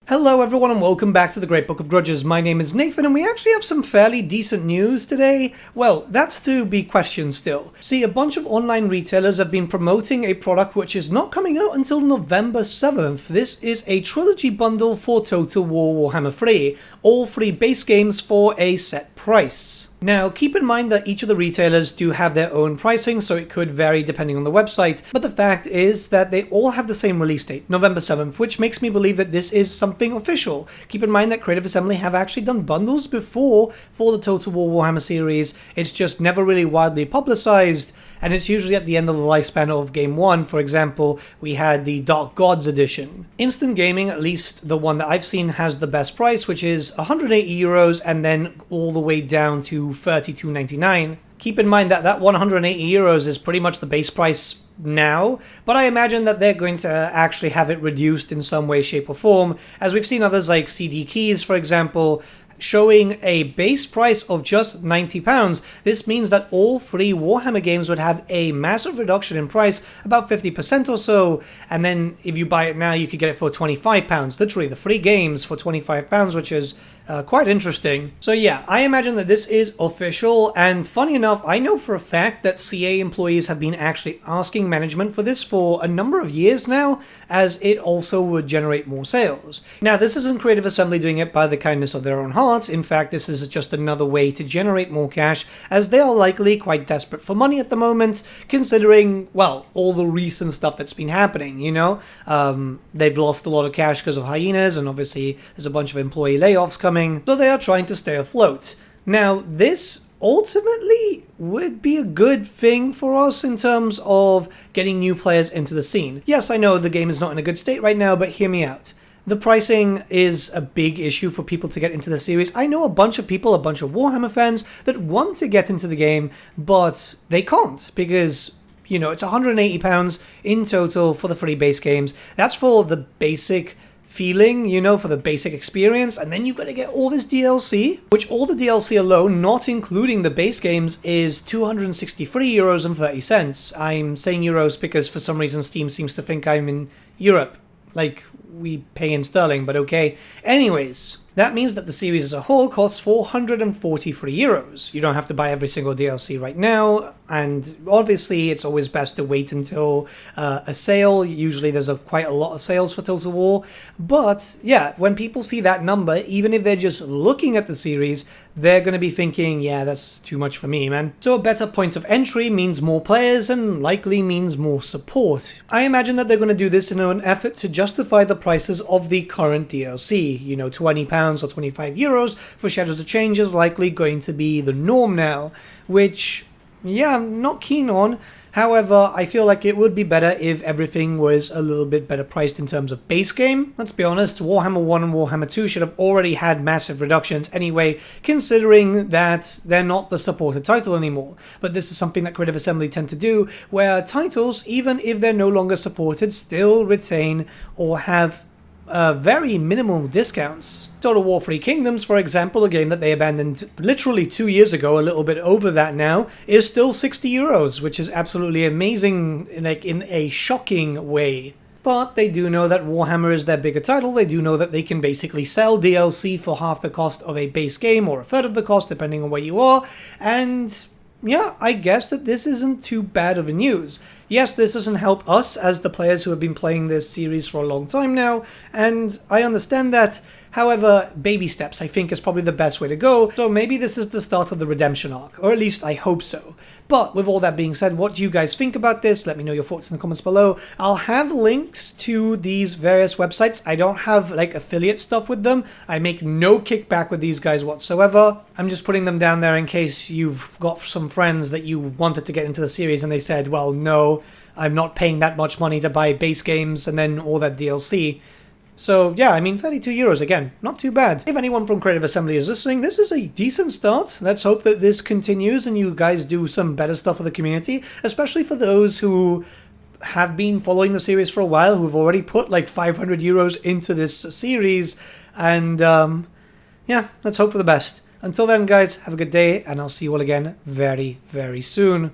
Hello everyone and welcome back to the Great Book of Grudges. My name is Nathan and we actually have some fairly decent news today. Well, that's to be questioned still. See, a bunch of online retailers have been promoting a product which is not coming out until November 7th. This is a Trilogy bundle for Total War Warhammer 3. All 3 base games for a set price. Now, keep in mind that each of the retailers do have their own pricing, so it could vary depending on the website, but the fact is that they all have the same release date, November 7th, which makes me believe that this is something official. Keep in mind that Creative Assembly have actually done bundles before for the Total War Warhammer series. It's just never really widely publicized, and it's usually at the end of the lifespan of Game 1. For example, we had the Dark Gods edition. Instant Gaming, at least the one that I've seen, has the best price, which is €180, and then all the way down to €32.99. Keep in mind that that €180 is pretty much the base price now, but I imagine that they're going to actually have it reduced in some way, shape or form, as we've seen others like CD Keys, for example, showing a base price of just £90. This means that all 3 Warhammer games would have a massive reduction in price, about 50% or so, and then if you buy it now you could get it for £25, literally the 3 games for £25, which is quite interesting. So yeah, I imagine that this is official, and funny enough, I know for a fact that CA employees have been actually asking management for this for a number of years now, as it also would generate more sales. Now, this isn't Creative Assembly doing it by the kindness of their own hearts. In fact, this is just another way to generate more cash, as they are likely quite desperate for money at the moment, considering, well, all the recent stuff that's been happening, you know? They've lost a lot of cash because of hyenas, and obviously there's a bunch of employee layoffs coming, so they are trying to stay afloat. Now, this ultimately would be a good thing for us in terms of getting new players into the scene. Yes, I know the game is not in a good state right now, but hear me out. The pricing is a big issue for people to get into the series. I know a bunch of people, a bunch of Warhammer fans that want to get into the game, but they can't because, you know, it's £180 in total for the 3 base games. That's for the basic feeling, you know, for the basic experience, and then you've got to get all this DLC, which all the DLC alone, not including the base games, is €263.30. I'm saying euros because for some reason Steam seems to think I'm in Europe. Like, we pay in sterling, but okay. Anyways, that means that the series as a whole costs €443. You don't have to buy every single DLC right now, and obviously it's always best to wait until a sale. Usually there's quite a lot of sales for Total War, but yeah, when people see that number, even if they're just looking at the series, they're going to be thinking, yeah, that's too much for me, man. So a better point of entry means more players and likely means more support. I imagine that they're going to do this in an effort to justify the prices of the current DLC. You know, £20 or €25 for Shadows of Change is likely going to be the norm now, which, yeah, I'm not keen on. However, I feel like it would be better if everything was a little bit better priced in terms of base game. Let's be honest, Warhammer 1 and Warhammer 2 should have already had massive reductions anyway, considering that they're not the supported title anymore. But this is something that Creative Assembly tend to do, where titles, even if they're no longer supported, still retain or have very minimal discounts. Total War 3 Kingdoms, for example, a game that they abandoned literally 2 years ago, a little bit over that now, is still €60, which is absolutely amazing, like in a shocking way. But they do know that Warhammer is their bigger title. They do know that they can basically sell DLC for half the cost of a base game, or a third of the cost, depending on where you are, and yeah, I guess that this isn't too bad of a news. Yes, this doesn't help us as the players who have been playing this series for a long time now, and I understand that. However, baby steps I think is probably the best way to go, so maybe this is the start of the redemption arc, or at least I hope so. But with all that being said, what do you guys think about this? Let me know your thoughts in the comments below. I'll have links to these various websites. I don't have like affiliate stuff with them. I make no kickback with these guys whatsoever. I'm just putting them down there in case you've got some friends that you wanted to get into the series and they said, well, no, I'm not paying that much money to buy base games and then all that DLC. So yeah, I mean, €32 again, not too bad. If anyone from Creative Assembly is listening, this is a decent start. Let's hope that this continues and you guys do some better stuff for the community, especially for those who have been following the series for a while, who've already put like €500 into this series, and yeah, let's hope for the best. Until then, guys, have a good day, and I'll see you all again very, very soon.